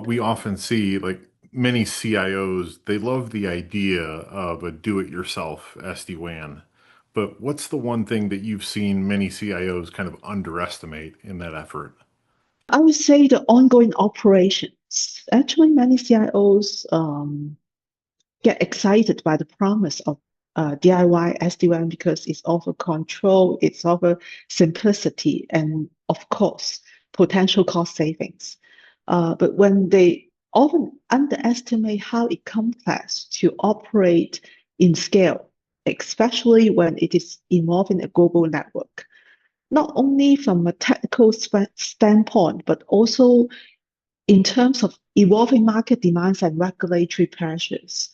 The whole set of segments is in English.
we often see, like many CIOs, they love the idea of a do-it-yourself SD-WAN. But what's the one thing that you've seen many CIOs kind of underestimate in that effort? I would say the ongoing operations. Actually, many CIOs get excited by the promise of DIY SD-WAN because it's offer control, it's offer simplicity, and of course, potential cost savings. But when they often underestimate how it complex to operate in scale, especially when it is involving a global network, not only from a technical standpoint, but also in terms of evolving market demands and regulatory pressures.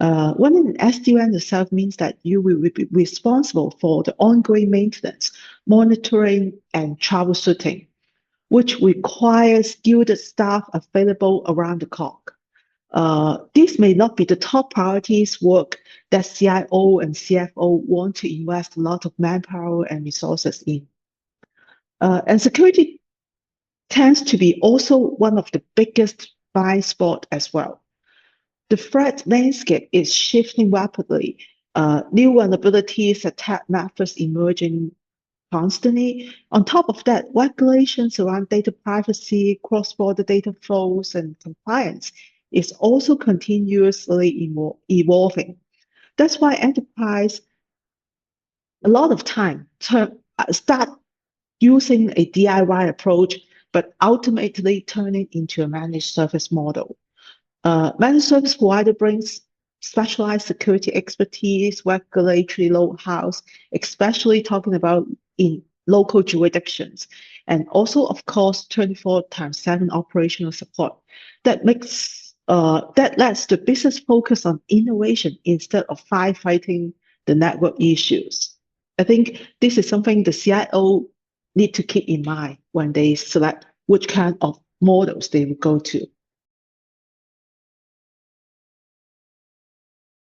Running an SD-WAN itself means that you will be responsible for the ongoing maintenance, monitoring, and troubleshooting, which requires skilled staff available around the clock. This may not be the top priorities work that CIO and CFO want to invest a lot of manpower and resources in. And security tends to be also one of the biggest blind spot as well. The threat landscape is shifting rapidly. New vulnerabilities, attack methods emerging constantly. On top of that, regulations around data privacy, cross-border data flows, and compliance is also continuously evolving. That's why enterprise a lot of time start using a DIY approach, but ultimately turning into a managed service model. Managed service provider brings specialized security expertise, regulatory know-hows, especially talking about in local jurisdictions, and also, of course, 24 times 7 operational support. That lets the business focus on innovation instead of firefighting the network issues. I think this is something the CIO need to keep in mind when they select which kind of models they will go to.